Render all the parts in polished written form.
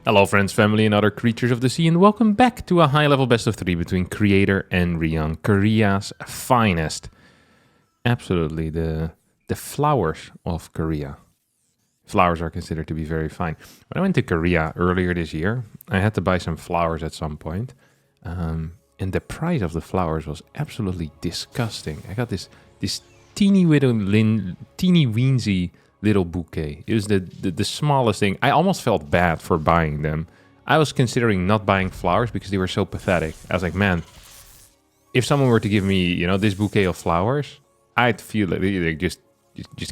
Hello friends, family and other creatures of the sea, and welcome back to a high-level best of 3 between Creator and Ryung, Korea's finest. Absolutely, the flowers of Korea. Flowers are considered to be very fine. When I went to Korea earlier this year, I had to buy some flowers at some point, and the price of the flowers was absolutely disgusting. I got this teeny weensy little bouquet. It was the smallest thing. I almost felt bad for buying them. I was considering not buying flowers because they were so pathetic. I was like, man, if someone were to give me, this bouquet of flowers, I'd feel like just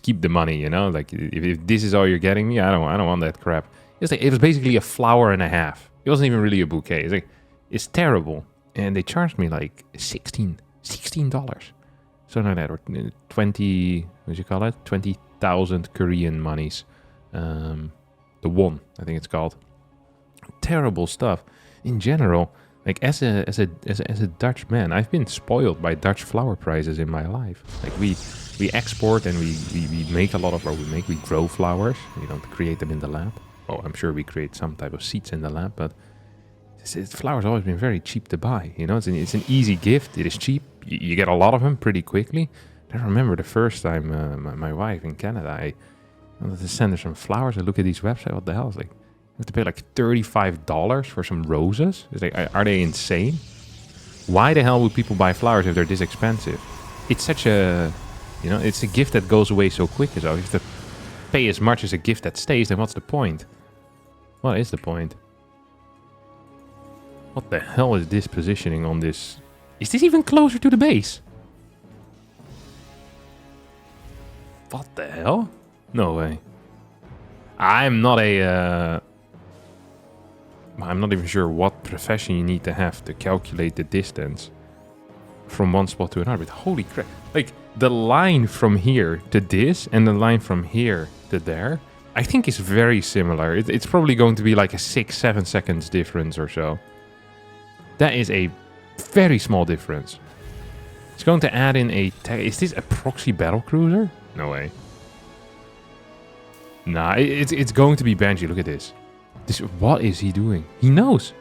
keep the money, Like if this is all you're getting me, I don't want that crap. It was basically a flower and a half. It wasn't even really a bouquet. It's terrible. And they charged me like $16. Something like that, or 20, what do you call it? 20,000 Korean monies. The won, I think it's called. Terrible stuff. In general, like as a Dutch man, I've been spoiled by Dutch flower prices in my life. Like we export and we make a lot of we grow flowers. We don't create them in the lab. Oh, I'm sure we create some type of seeds in the lab, but flowers have always been very cheap to buy. It's an easy gift. It is cheap. You get a lot of them pretty quickly. I remember the first time my wife in Canada, I wanted to send her some flowers. I look at these websites. What the hell? It's like you have to pay like $35 for some roses. It's like, are they insane? Why the hell would people buy flowers if they're this expensive? It's such a, it's a gift that goes away so quick. So if you have to pay as much as a gift that stays, then what's the point? What is the point? What the hell is this positioning on this? Is this even closer to the base? What the hell? No way. I'm not even sure what profession you need to have to calculate the distance from one spot to another. But holy crap. Like, the line from here to this and the line from here to there, I think is very similar. It's probably going to be like a 6-7 seconds difference or so. That is a very small difference. It's going to add in is this a proxy battle cruiser? No way. Nah, it's going to be Banshee. Look at this. What is he doing? He knows.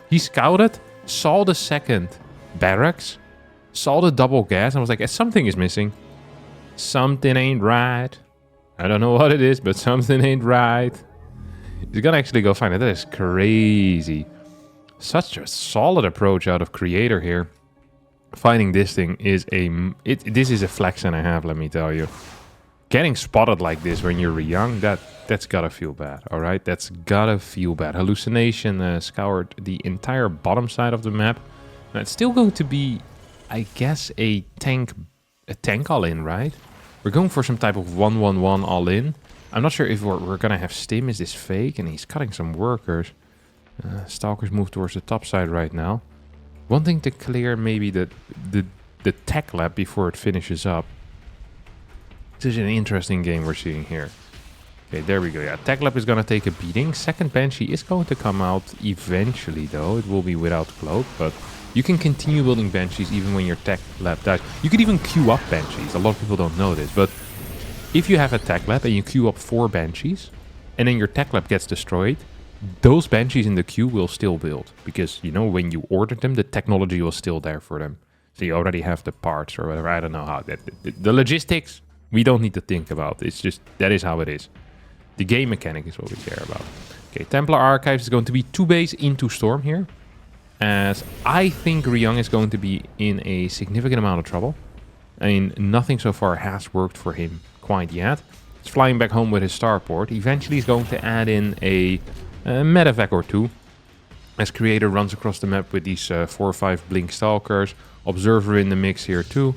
He scouted, saw the second barracks, saw the double gas, and was like, something is missing. Something ain't right. I don't know what it is, but something ain't right. He's gonna actually go find it. That is crazy. Such a solid approach out of Creator here. Finding this thing is this is a flex and a half, let me tell you. Getting spotted like this when you're young, that's gotta feel bad, alright? That's gotta feel bad. Hallucination scoured the entire bottom side of the map. Now, it's still going to be, I guess, a tank all-in, right? We're going for some type of 1-1-1 all-in. I'm not sure if we're gonna have Stim. Is this fake? And he's cutting some workers. Stalkers move towards the top side right now. One thing to clear maybe the tech lab before it finishes up. This is an interesting game we're seeing here. Okay, there we go. Yeah, tech lab is going to take a beating. Second Banshee is going to come out eventually though. It will be without cloak, but you can continue building Banshees even when your tech lab dies. You could even queue up Banshees. A lot of people don't know this, but if you have a tech lab and you queue up 4 Banshees and then your tech lab gets destroyed, those Banshees in the queue will still build because, when you ordered them, the technology was still there for them. So you already have the parts or whatever. I don't know how. The logistics, we don't need to think about. It's just, that is how it is. The game mechanic is what we care about. Okay, Templar Archives is going to be 2 base into Storm here. As I think Ryung is going to be in a significant amount of trouble. I mean, nothing so far has worked for him quite yet. He's flying back home with his starport. Eventually he's going to add in a medevac or 2 as Creator runs across the map with these 4 or 5 blink stalkers. Observer in the mix here too.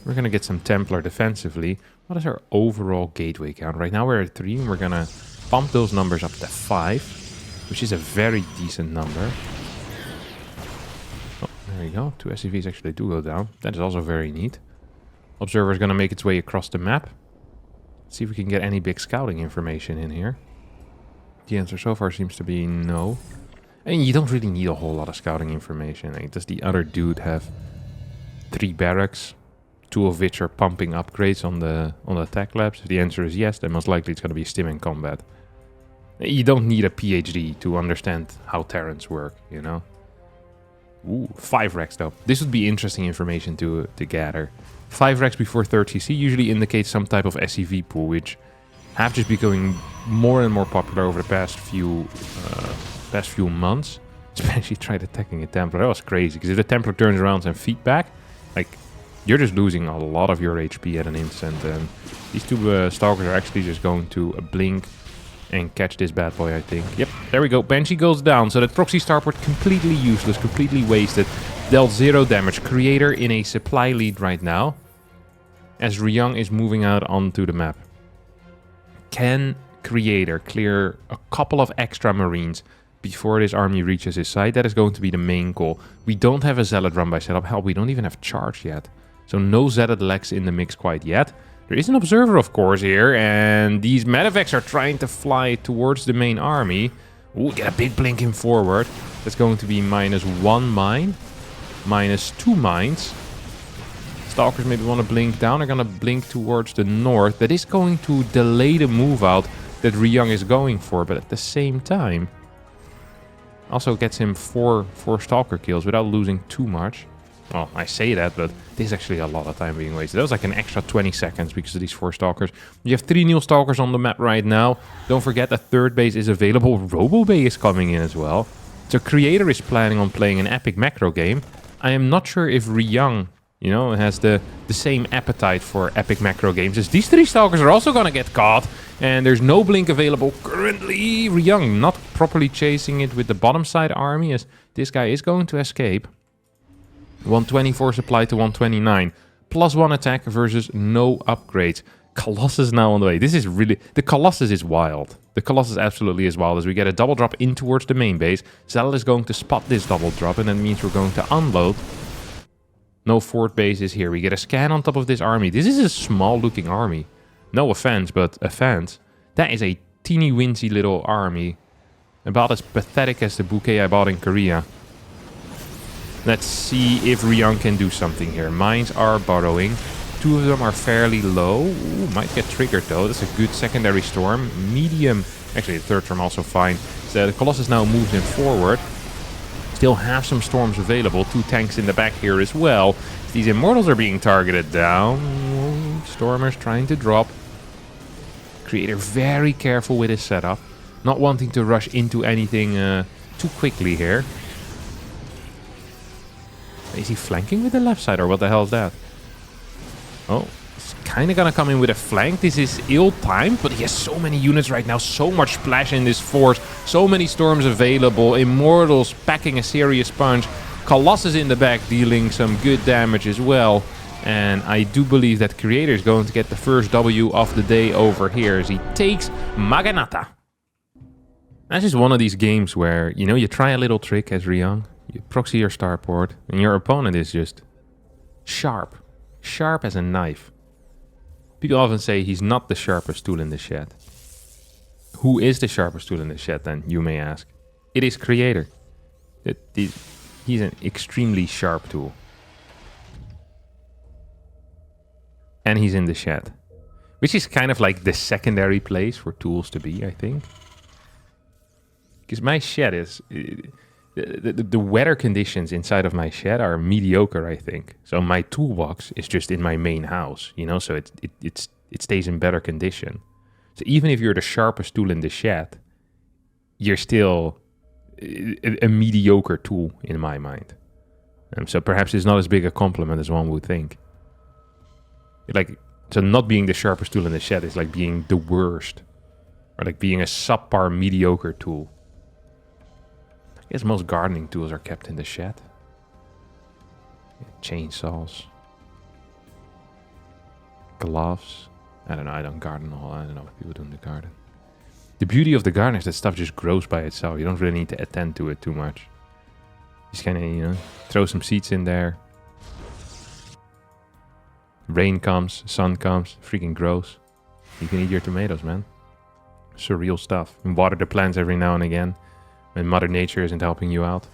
We're gonna get some Templar defensively. What is our overall gateway count? Right now we're at 3 and we're gonna pump those numbers up to 5, which is a very decent number. Oh, there we go. 2 SCVs actually do go down. That is also very neat. Observer is gonna make its way across the map. Let's see if we can get any big scouting information in here. The answer so far seems to be no. And you don't really need a whole lot of scouting information. Like, does the other dude have 3 barracks? 2 of which are pumping upgrades on the tech labs? If the answer is yes, then most likely it's going to be Stim in combat. You don't need a PhD to understand how Terrans work, you know? Ooh, 5 racks though. This would be interesting information to gather. 5 racks before 3rd CC usually indicates some type of SCV pool, which have just becoming more and more popular over the past few months. Especially tried attacking a Templar. That was crazy, because if the Templar turns around and feedback, like, you're just losing a lot of your HP at an instant. And these 2 Stalkers are actually just going to blink and catch this bad boy, I think. Yep, there we go. Banshee goes down, so that proxy starport completely useless, completely wasted. Dealt 0 damage. Creator in a supply lead right now, as Ryung is moving out onto the map. Can Creator clear a couple of extra Marines before this army reaches his side? That is going to be the main goal. We don't have a Zealot run by setup. Hell, we don't even have Charge yet. So no Zealot Lex in the mix quite yet. There is an Observer, of course, here, and these Medevacs are trying to fly towards the main army. Ooh, get a big blink in forward. That's going to be -1 mine, -2 mines. Stalkers maybe want to blink down. They're going to blink towards the north. That is going to delay the move out that Ryung is going for, but at the same time, also gets him 4 Stalker kills without losing too much. Well, I say that, but this is actually a lot of time being wasted. That was like an extra 20 seconds because of these 4 Stalkers. You have 3 new Stalkers on the map right now. Don't forget that 3rd base is available. Robo Bay is coming in as well. So Creator is planning on playing an epic macro game. I am not sure if Ryung, you know, has the same appetite for epic macro games, as these 3 Stalkers are also going to get caught. And there's no blink available currently. Ryung not properly chasing it with the bottom side army, as this guy is going to escape. 124 supply to 129. +1 attack versus no upgrades. Colossus now on the way. This is really... The Colossus is wild. The Colossus absolutely is wild, as we get a double drop in towards the main base. Zealot is going to spot this double drop, and that means we're going to unload. No 4th base is here. We get a scan on top of this army. This is a small looking army. No offense, but offense. That is a teeny wincy little army. About as pathetic as the bouquet I bought in Korea. Let's see if Ryung can do something here. Mines are burrowing. 2 of them are fairly low. Ooh, might get triggered though. That's a good secondary storm. Medium. Actually, the 3rd storm also fine. So the Colossus now moves in forward. Still have some storms available. 2 tanks in the back here as well. These Immortals are being targeted down. Stormers trying to drop. Creator very careful with his setup. Not wanting to rush into anything too quickly here. Is he flanking with the left side, or what the hell is that? Oh, he's kind of gonna come in with a flank. This is ill-timed, but he has so many units right now. So much splash in this force. So many storms available. Immortals packing a serious punch. Colossus in the back dealing some good damage as well. And I do believe that Creator is going to get the first W of the day over here as he takes Maganata. That's just one of these games where, you know, you try a little trick as Ryung. You proxy your starport, and your opponent is just sharp. Sharp as a knife. People often say he's not the sharpest tool in the shed. Who is the sharpest tool in the shed, then, you may ask? It is Creator. He's an extremely sharp tool. And he's in the shed. Which is kind of like the secondary place for tools to be, I think. Because my shed is... The weather conditions inside of my shed are mediocre, I think. So my toolbox is just in my main house, you know, so it stays in better condition. So even if you're the sharpest tool in the shed, you're still a mediocre tool in my mind. So perhaps it's not as big a compliment as one would think. Like, so not being the sharpest tool in the shed is like being the worst, or like being a subpar mediocre tool. I guess most gardening tools are kept in the shed. Chainsaws. Gloves. I don't know, I don't garden a whole lot. I don't know what people do in the garden. The beauty of the garden is that stuff just grows by itself. You don't really need to attend to it too much. Just kind of, you know, throw some seeds in there. Rain comes, sun comes, freaking grows. You can eat your tomatoes, man. Surreal stuff. And water the plants every now and again. When Mother Nature isn't helping you out.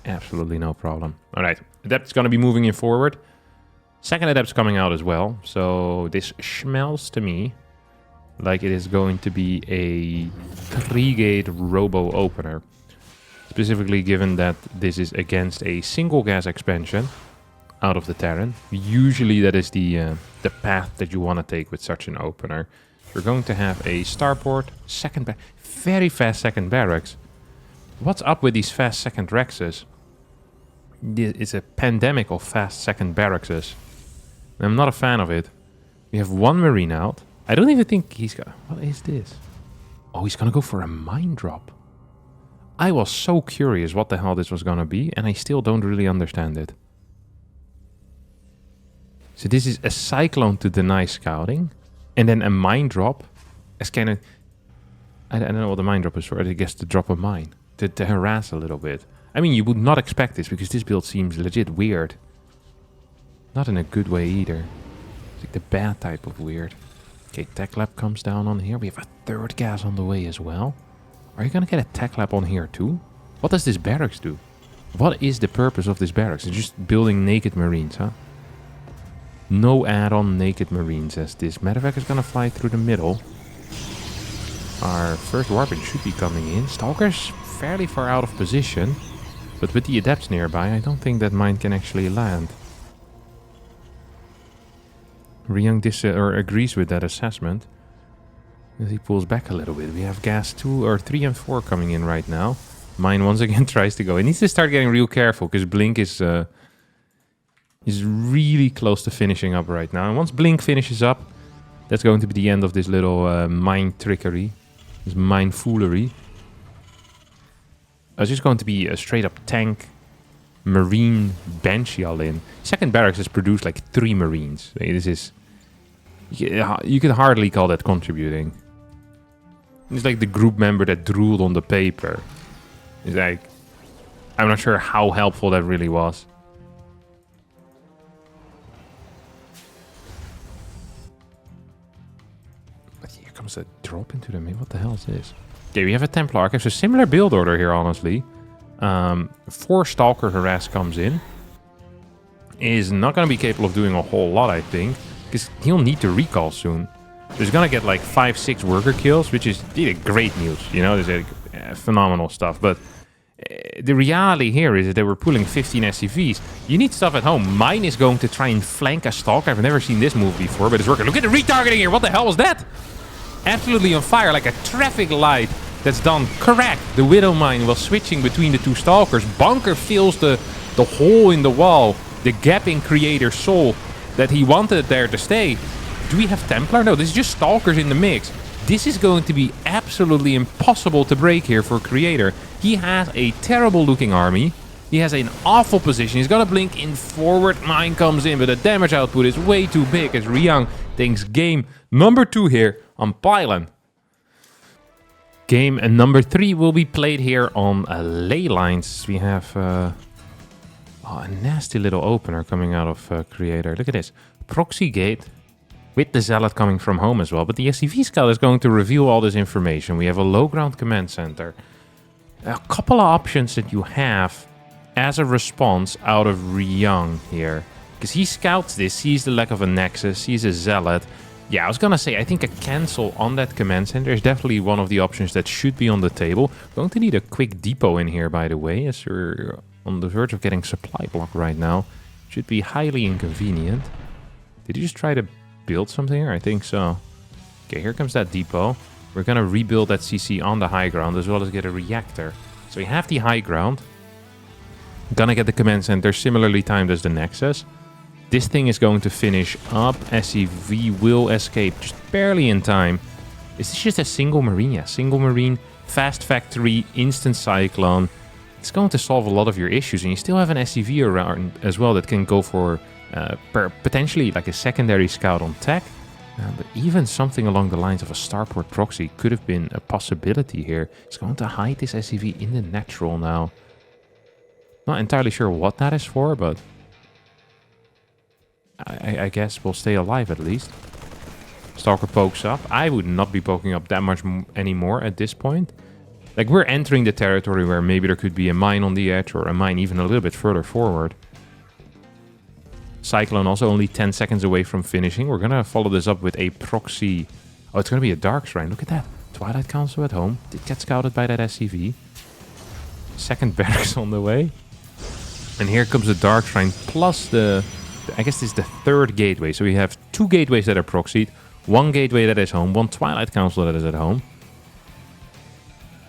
Absolutely no problem. Alright, Adept's going to be moving in forward. Second Adept's coming out as well. So this smells to me like it is going to be a 3-gate robo opener. Specifically given that this is against a single gas expansion out of the Terran. Usually that is the path that you want to take with such an opener. We're going to have a starport, very fast second barracks. What's up with these fast second Rexes? It's a pandemic of fast second barracks. I'm not a fan of it. We have one Marine out. I don't even think he's got... What is this? Oh, he's gonna go for a mine drop. I was so curious what the hell this was gonna be, and I still don't really understand it. So this is a cyclone to deny scouting, and then a mine drop as kind of... I don't know what the mine drop is for. I guess to drop a mine. To harass a little bit. I mean, you would not expect this, because this build seems legit weird. Not in a good way either. It's like the bad type of weird. Okay, tech lab comes down on here. We have a third gas on the way as well. Are you gonna get a tech lab on here too? What does this barracks do? What is the purpose of this barracks? It's just building naked Marines, huh? No add-on naked Marines as this medevac is gonna fly through the middle. Our first warping should be coming in. Stalker's fairly far out of position. But with the adepts nearby, I don't think that mine can actually land. Ryung agrees with that assessment. As he pulls back a little bit. We have gas 2 or 3 and 4 coming in right now. Mine once again tries to go. He needs to start getting real careful because Blink is really close to finishing up right now. And once Blink finishes up, that's going to be the end of this little mine trickery. This mine foolery. It's just going to be a straight up tank Marine Banshee all in. Second barracks has produced like 3 Marines. This is... You could hardly call that contributing. It's like the group member that drooled on the paper. It's like... I'm not sure how helpful that really was. But here comes a drop into the middle. What the hell is this? Okay, we have a Templar. It's a similar build order here, honestly. 4 Stalker Harass comes in. Is not going to be capable of doing a whole lot, I think. Because he'll need to recall soon. There's going to get like 5-6 worker kills, which is really great news. You know, there's phenomenal stuff. But the reality here is that they were pulling 15 SCVs. You need stuff at home. Mine is going to try and flank a Stalker. I've never seen this move before, but it's working. Look at the retargeting here. What the hell was that? Absolutely on fire, like a traffic light that's done correct. The Widow Mine was switching between the 2 Stalkers. Bunker fills the hole in the wall, the gap in Creator's soul that he wanted there to stay. Do we have Templar? No, this is just Stalkers in the mix. This is going to be absolutely impossible to break here for Creator. He has a terrible looking army. He has an awful position. He's gonna blink in forward. Mine comes in, but the damage output is way too big as Ryung takes game number 2 here on Pylon. Game number 3 will be played here on ley lines. We have a nasty little opener coming out of Creator. Look at this. Proxy gate with the Zealot coming from home as well. But the SCV scout is going to reveal all this information. We have a low ground command center. A couple of options that you have as a response out of Ryung here. Because he scouts this, sees the lack of a Nexus, sees a Zealot. Yeah, I was gonna say, I think a cancel on that command center is definitely one of the options that should be on the table. Going to need a quick depot in here, by the way, as we're on the verge of getting supply block right now. Should be highly inconvenient. Did he just try to build something here? I think so. Okay, here comes that depot. We're gonna rebuild that CC on the high ground as well as get a reactor. So we have the high ground. Gonna get the command center similarly timed as the Nexus. This thing is going to finish up. SCV will escape just barely in time. Is this just a single Marine? Yeah, single Marine, fast factory, instant cyclone. It's going to solve a lot of your issues, and you still have an SCV around as well that can go for potentially like a secondary scout on tech. But even something along the lines of a starport proxy could have been a possibility here. It's going to hide this SCV in the natural now. Not entirely sure what that is for, but I guess we'll stay alive at least. Stalker pokes up. I would not be poking up that much anymore at this point. Like, we're entering the territory where maybe there could be a mine on the edge or a mine even a little bit further forward. Cyclone also only 10 seconds away from finishing. We're gonna follow this up with a proxy Oh, it's going to be a Dark Shrine. Look at that. Twilight Council at home. Did get scouted by that SCV. Second barracks on the way. And here comes the Dark Shrine plus the... I guess this is the third gateway. So we have 2 gateways that are proxied. 1 gateway that is home. 1 Twilight Council that is at home.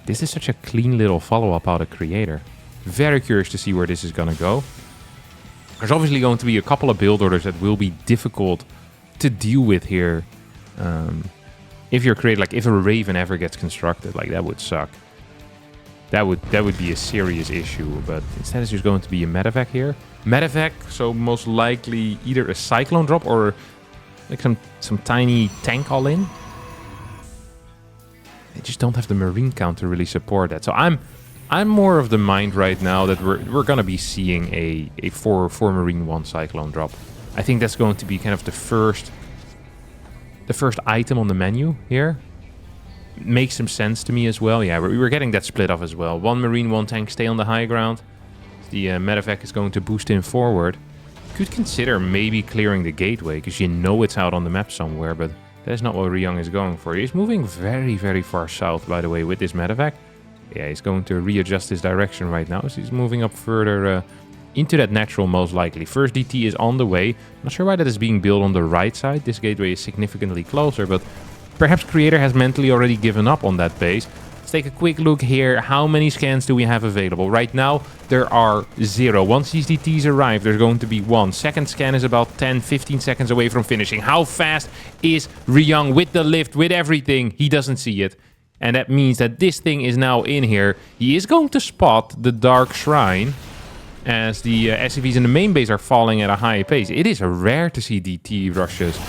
This is such a clean little follow-up out of Creator. Very curious to see where this is going to go. There's obviously going to be a couple of build orders that will be difficult to deal with here. If you're Creator, like if a Raven ever gets constructed, like that would suck. That would be a serious issue, but instead it's just going to be a medevac here. Medevac, so most likely either a Cyclone drop or like some tiny tank all-in. They just don't have the Marine count to really support that. So I'm more of the mind right now that we're gonna be seeing a 4 Marine 1 Cyclone drop. I think that's going to be kind of the first item on the menu here. Makes some sense to me as well. Yeah, we were getting that split off as well. 1 Marine, 1 tank, stay on the high ground. The medevac is going to boost in forward. Could consider maybe clearing the gateway, because you know it's out on the map somewhere, but that's not what Ryung is going for. He's moving very, very far south, by the way, with this medevac. Yeah, he's going to readjust his direction right now, so he's moving up further into that natural, most likely. First DT is on the way. Not sure why that is being built on the right side. This gateway is significantly closer, but perhaps Creator has mentally already given up on that base. Let's take a quick look here. How many scans do we have available? Right now, there are 0. Once these DTs arrive, there's going to be 1. Second scan is about 10-15 seconds away from finishing. How fast is Ryung with the lift, with everything? He doesn't see it. And that means that this thing is now in here. He is going to spot the Dark Shrine as the SCVs in the main base are falling at a high pace. It is rare to see DT rushes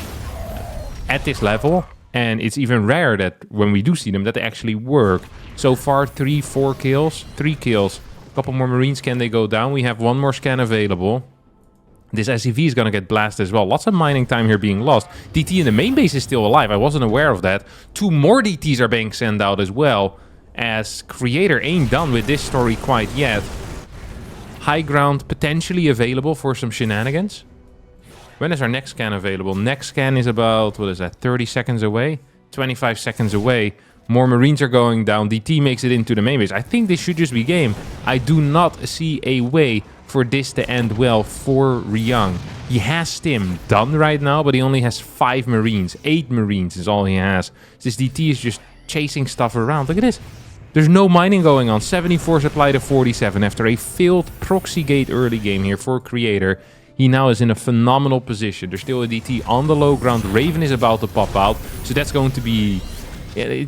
at this level. And it's even rare that when we do see them, that they actually work. So far, 3-4 kills. 3 kills. A couple more Marines, can they go down? We have 1 more scan available. This SCV is going to get blasted as well. Lots of mining time here being lost. DT in the main base is still alive. I wasn't aware of that. 2 more DTs are being sent out as well, as Creator ain't done with this story quite yet. High ground potentially available for some shenanigans. When is our next scan available? Next scan is about, what is that, 30 seconds away? 25 seconds away. More Marines are going down. DT makes it into the main base. I think this should just be game. I do not see a way for this to end well for Ryung. He has Stim done right now, but he only has 5 Marines. 8 Marines is all he has. This DT is just chasing stuff around. Look at this. There's no mining going on. 74 supply to 47 after a failed proxy gate early game here for Creator. He now is in a phenomenal position. There's still a DT on the low ground. Raven is about to pop out. So that's going to be... Yeah,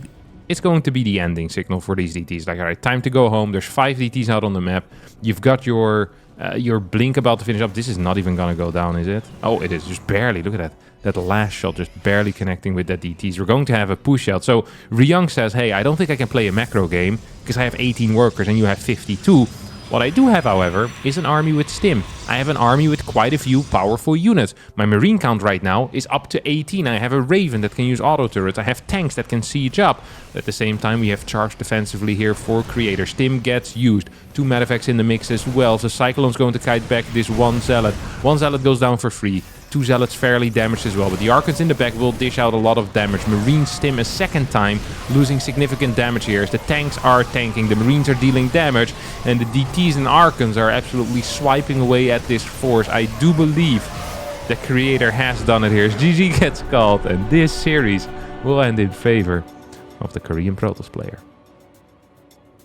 it's going to be the ending signal for these DTs. Like, all right, time to go home. There's 5 DTs out on the map. You've got your blink about to finish up. This is not even going to go down, is it? Oh, it is. Just barely. Look at that. That last shot just barely connecting with that DTs. We're going to have a push out. So Ryung says, hey, I don't think I can play a macro game because I have 18 workers and you have 52. What I do have, however, is an army with Stim. I have an army with quite a few powerful units. My Marine count right now is up to 18. I have a Raven that can use auto turrets. I have tanks that can siege up. At the same time, we have charged defensively here for Creator. Stim gets used. 2 medevacs in the mix as well. So Cyclone's going to kite back this 1 Zealot. 1 Zealot goes down for free. 2 Zealots fairly damaged as well, but the Archons in the back will dish out a lot of damage. Marines Stim a second time, losing significant damage here as the tanks are tanking, the Marines are dealing damage, and the DTs and Archons are absolutely swiping away at this force. I do believe the Creator has done it here as GG gets called, and this series will end in favor of the Korean Protoss player.